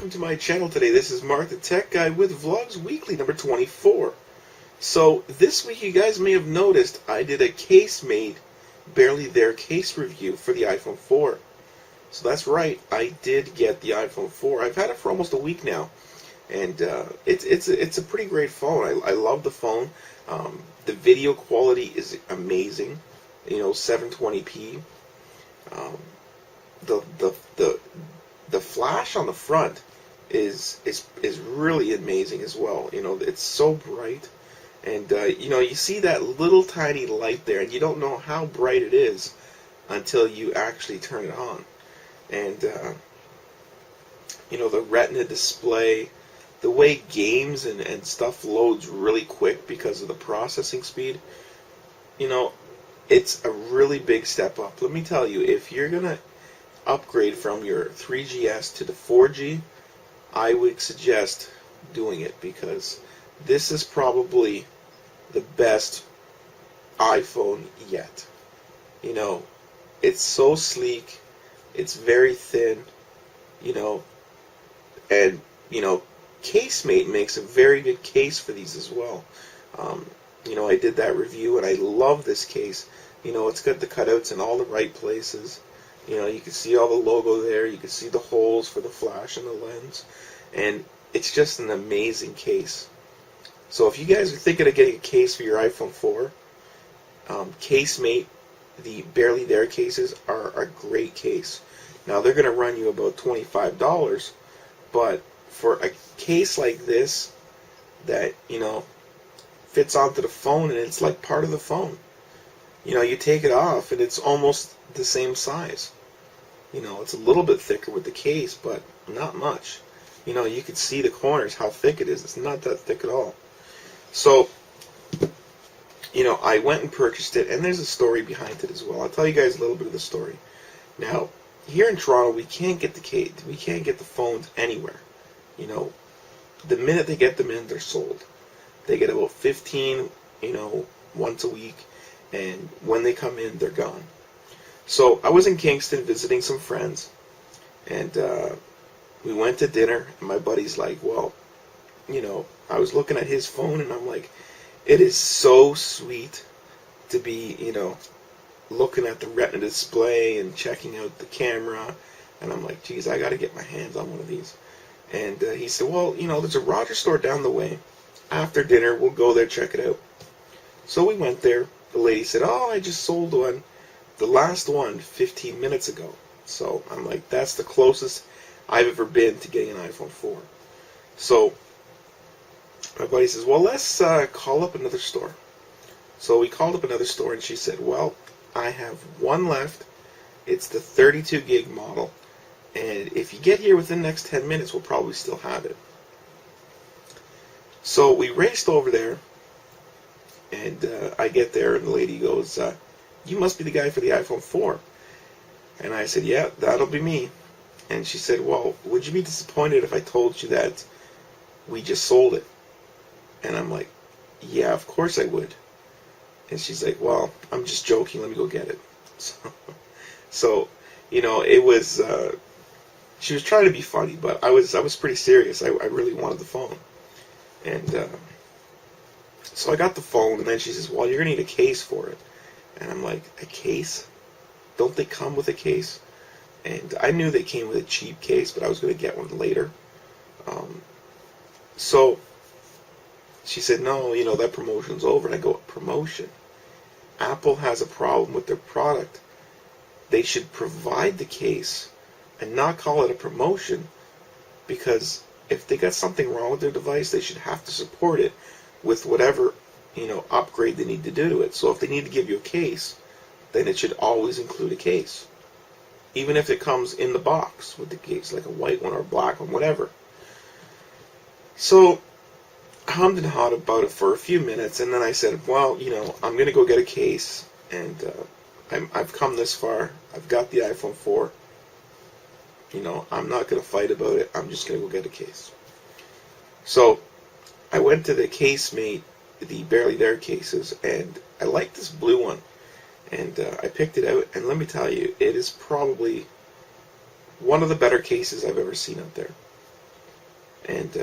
welcome to my channel today. This is Mark the Tech Guy with Vlogs Weekly number 24. So this week you guys may have noticed I did a case-made, barely there case review for the iPhone 4. So that's right, I did get the iPhone 4. I've had it for almost a week now, and it's a pretty great phone. I love the phone. The video quality is amazing. 720p. The flash on the front is really amazing as well. It's so bright, and you see that little tiny light there, and you don't know how bright it is until you actually turn it on. And the Retina display, the way games and stuff loads really quick because of the processing speed, it's a really big step up. Let me tell you, if you're gonna upgrade from your 3GS to the 4G, I would suggest doing it, because this is probably the best iPhone yet. It's so sleek, it's very thin, and Casemate makes a very good case for these as well. I did that review and I love this case. It's got the cutouts in all the right places. You can see all the logo there. You can see the holes for the flash and the lens. And it's just an amazing case. So if you guys are thinking of getting a case for your iPhone 4, Casemate, the barely there cases, are a great case. Now they're going to run you about $25, but for a case like this that, fits onto the phone and it's like part of the phone. You take it off and it's almost the same size. It's a little bit thicker with the case, but not much. You can see the corners, how thick it is. It's not that thick at all. So, I went and purchased it, and there's a story behind it as well. I'll tell you guys a little bit of the story. Now, here in Toronto, we can't get the phones anywhere. The minute they get them in, they're sold. They get about 15, once a week, and when they come in, they're gone. So I was in Kingston visiting some friends, and we went to dinner, and my buddy's like, well, I was looking at his phone, and I'm like, it is so sweet to be, looking at the Retina display and checking out the camera, and I'm like, geez, I got to get my hands on one of these. And he said, well, there's a Rogers store down the way. After dinner, we'll go there, check it out. So we went there. The lady said, oh, I just sold one, the last one, 15 minutes ago. So I'm like, that's the closest I've ever been to getting an iPhone 4. So my buddy says, well, let's call up another store. So we called up another store, and she said, well, I have one left. It's the 32 gig model. And if you get here within the next 10 minutes, we'll probably still have it. So we raced over there, and I get there, and the lady goes, you must be the guy for the iPhone 4. And I said, yeah, that'll be me. And she said, well, would you be disappointed if I told you that we just sold it? And I'm like, yeah, of course I would. And she's like, well, I'm just joking, let me go get it. So it was, she was trying to be funny, but I was pretty serious. I really wanted the phone. And so I got the phone, and then she says, well, you're going to need a case for it. And I'm like, a case? Don't they come with a case? And I knew they came with a cheap case, but I was going to get one later. So she said, no, that promotion's over. And I go, promotion? Apple has a problem with their product. They should provide the case and not call it a promotion, because if they got something wrong with their device, they should have to support it with whatever, upgrade they need to do to it. So if they need to give you a case, then it should always include a case. Even if it comes in the box with the case, like a white one or a black one, whatever. So I hummed and hawed about it for a few minutes, and then I said, well, I'm going to go get a case, and I've come this far. I've got the iPhone 4. I'm not going to fight about it. I'm just going to go get a case. So I went to the Casemate, the barely there cases, and I like this blue one. And I picked it out, and let me tell you, it is probably one of the better cases I've ever seen out there. and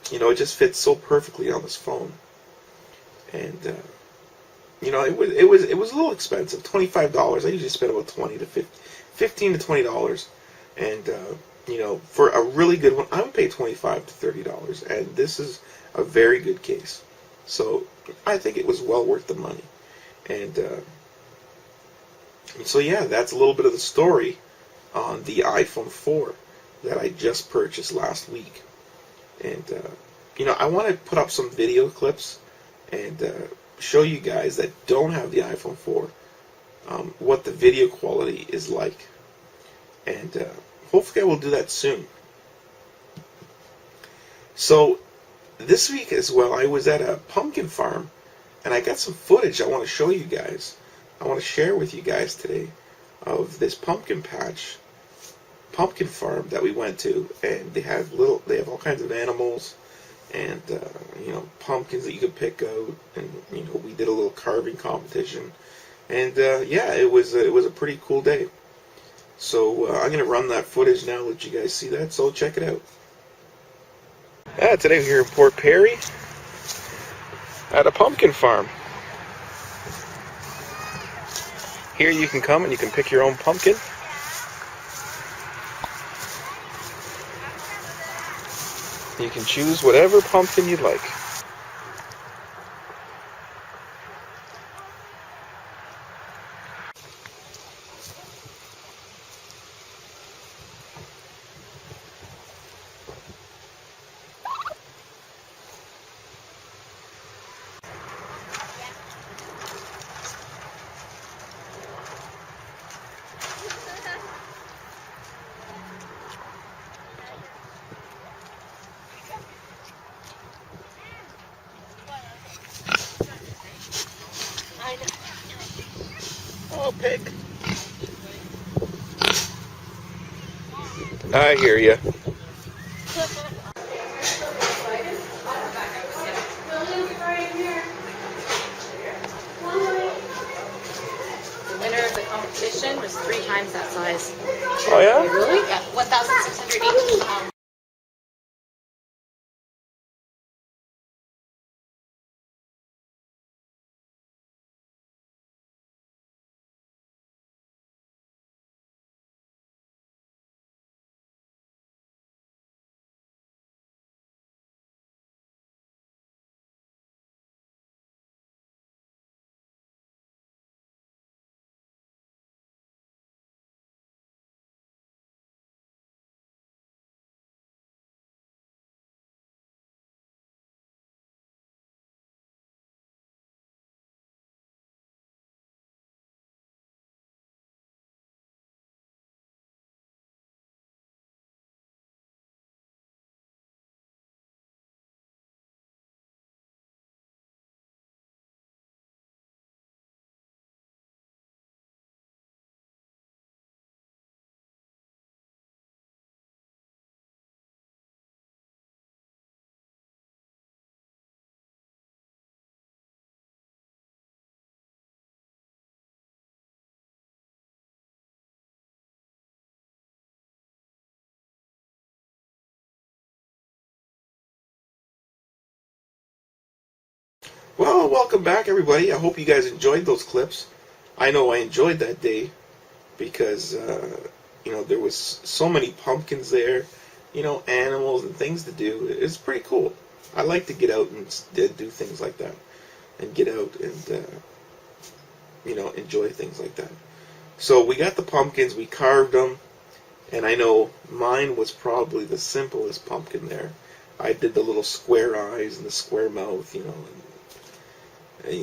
it just fits so perfectly on this phone. And it was a little expensive, $25. I usually spend about $15 to $20, and for a really good one, I would pay $25 to $30, and this is a very good case. So I think it was well worth the money. And so yeah, that's a little bit of the story on the iPhone 4 that I just purchased last week. And I want to put up some video clips and show you guys that don't have the iPhone 4 what the video quality is like. And hopefully I will do that soon. So this week as well, I was at a pumpkin farm, and I got some footage I want to show you guys. I want to share with you guys today of this pumpkin farm that we went to, and they have all kinds of animals, and pumpkins that you could pick out, and we did a little carving competition, and yeah, it was a pretty cool day. So I'm gonna run that footage now, let you guys see that. So check it out. Yeah, today we're here in Port Perry at a pumpkin farm. Here you can come and you can pick your own pumpkin. You can choose whatever pumpkin you'd like. Oh, pig. I hear ya. The winner of the competition was 3 times that size. Oh yeah? Really? Yeah, 1,680 pounds. Well, welcome back, everybody. I hope you guys enjoyed those clips. I know I enjoyed that day because, there was so many pumpkins there, animals and things to do. It's pretty cool. I like to get out and do things like that and get out and, enjoy things like that. So we got the pumpkins, we carved them, and I know mine was probably the simplest pumpkin there. I did the little square eyes and the square mouth, and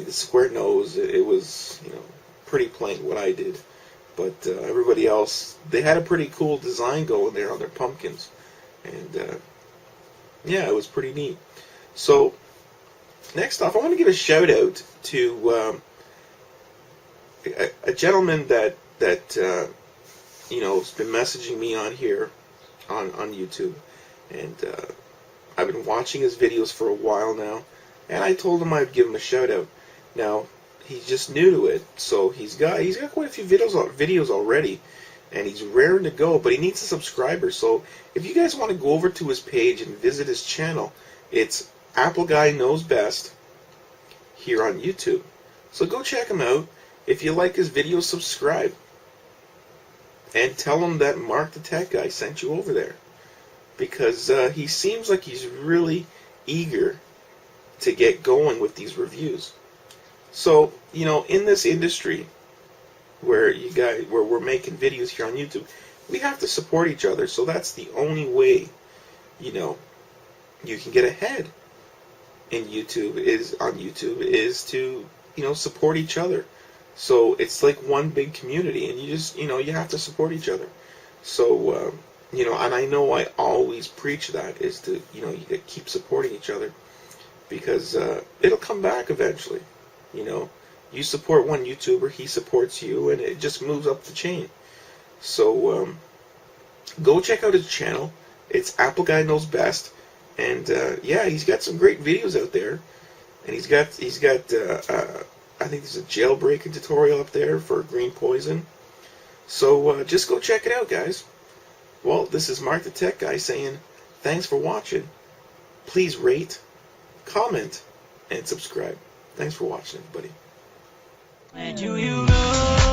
the square nose. It was, pretty plain what I did. But everybody else, they had a pretty cool design going there on their pumpkins. And, yeah, it was pretty neat. So, next off, I want to give a shout out to a gentleman that has been messaging me on here on YouTube. And I've been watching his videos for a while now. And I told him I'd give him a shout out. Now, he's just new to it, so he's got quite a few videos already, and he's raring to go, but he needs a subscriber. So if you guys want to go over to his page and visit his channel, it's Apple Guy Knows Best here on YouTube. So go check him out. If you like his videos, subscribe. And tell him that Mark the Tech Guy sent you over there. Because he seems like he's really eager to get going with these reviews. So, you know, in this industry where we're making videos here on YouTube, we have to support each other. So that's the only way, you know, you can get ahead in YouTube is to, you know, support each other. So it's like one big community, and you just, you know, you have to support each other. So, you know, and I know I always preach that, is to, you know, you keep supporting each other, because it'll come back eventually. You know, you support one YouTuber, he supports you, and it just moves up the chain. So go check out his channel. It's Apple Guy Knows Best, and yeah, he's got some great videos out there, and he's got I think there's a jailbreaking tutorial up there for green poison. So just go check it out, guys. Well, this is Mark the Tech Guy saying thanks for watching. Please rate, comment, and subscribe. Thanks for watching, everybody. Where do you go?